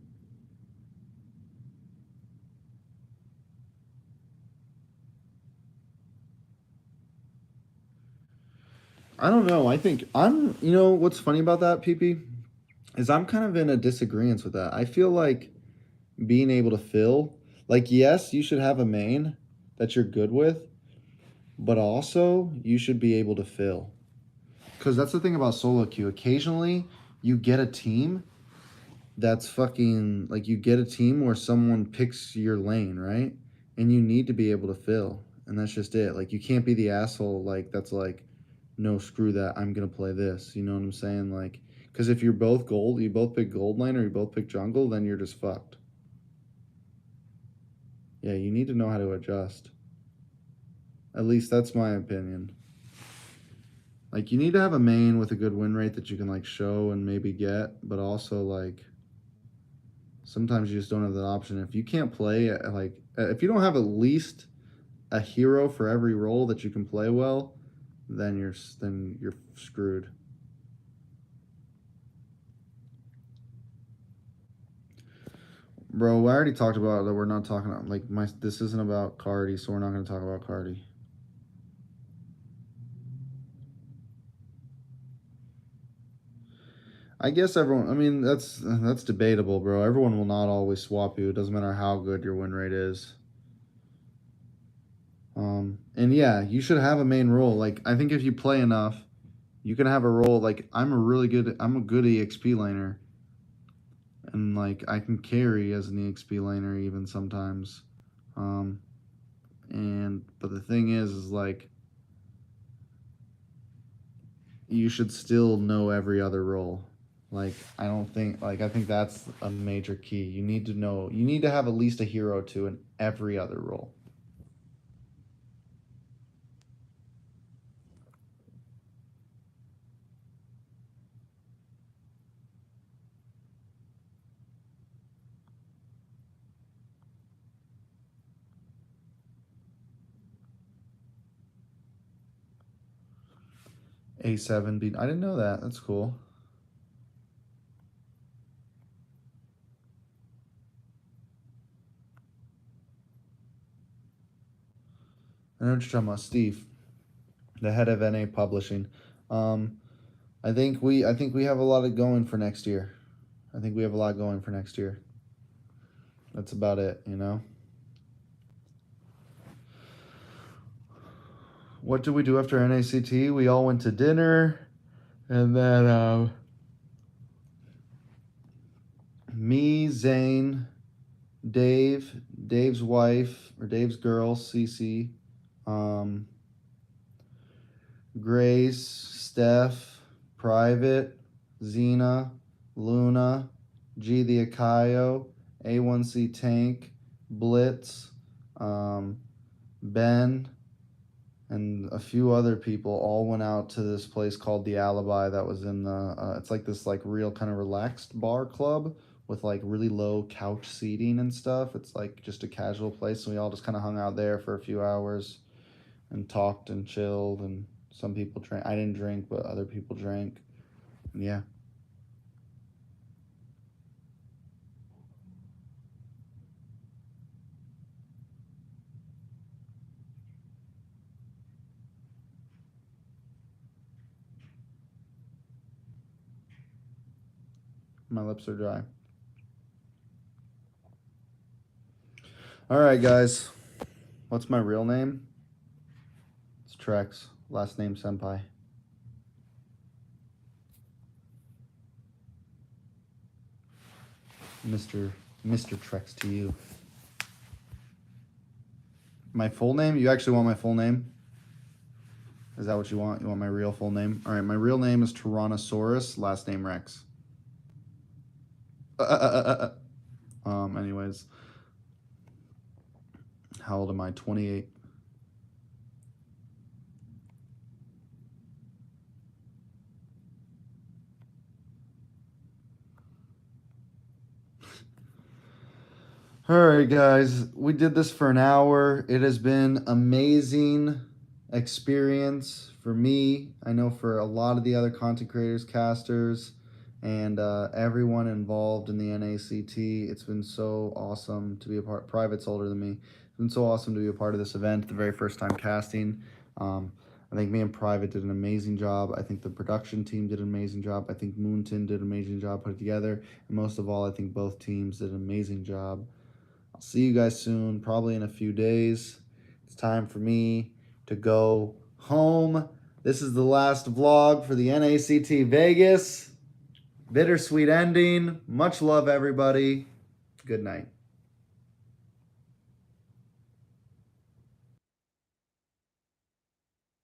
I don't know. I think you know, what's funny about that, PP, is I'm kind of in a disagreement with that. I feel like being able to fill, like, yes, you should have a main that you're good with, but also you should be able to fill. Because that's the thing about solo queue. Occasionally, you get a team that's fucking, like, you get a team where someone picks your lane, right? And you need to be able to fill. And that's just it. Like, you can't be the asshole, like, that's like, no, screw that. I'm going to play this. You know what I'm saying? Like, because if you're both gold, you both pick gold lane or you both pick jungle, then you're just fucked. Yeah, you need to know how to adjust. At least that's my opinion. Like, you need to have a main with a good win rate that you can, like, show and maybe get, but also, like, Sometimes you just don't have that option. If you can't play, if you don't have at least a hero for every role that you can play well, then you're screwed. Bro, I already talked about that. We're not talking about this isn't about Cardi, so we're not going to talk about Cardi. I guess everyone. I mean, that's debatable, bro. Everyone will not always swap you. It doesn't matter how good your win rate is. And yeah, you should have a main role. Like, I think if you play enough, you can have a role. Like, I'm a good EXP laner, and like I can carry as an EXP laner even sometimes. But the thing is like, you should still know every other role. Like, I think that's a major key. You need to have at least a hero or two in every other role. A7 beat. I didn't know that. That's cool. I know what you're talking about, Steve, the head of NA Publishing. I think we have a lot of going for next year. I think we have a lot going for next year. That's about it, you know. What did we do after NACT? We all went to dinner, and then me, Zane, Dave's wife or Dave's girl, Cece, Grace, Steph, Private, Xena, Luna, G the Akayo, A1C Tank, Blitz, Ben, and a few other people all went out to this place called the Alibi that was in the it's like this like real kind of relaxed bar club with like really low couch seating and stuff. It's like just a casual place, and we all just kind of hung out there for a few hours and talked and chilled, and some people drank. I didn't drink, but other people drank. And yeah. My lips are dry. All right, guys. What's my real name? It's Trex. Last name Senpai. Mr. Trex to you. My full name? You actually want my full name? Is that what you want? You want my real full name? All right, my real name is Tyrannosaurus, last name Rex. Anyways. How old am I? 28. All right, guys. We did this for an hour. It has been amazing experience for me. I know for a lot of the other content creators, casters, and everyone involved in the NACT. It's been so awesome to be a part. Private's older than me. It's been so awesome to be a part of this event, the very first time casting. I think me and Private did an amazing job. I think the production team did an amazing job. I think Moonton did an amazing job put it together. And most of all, I think both teams did an amazing job. I'll see you guys soon, probably in a few days. It's time for me to go home. This is the last vlog for the NACT Vegas. Bittersweet ending. Much love, everybody. Good night.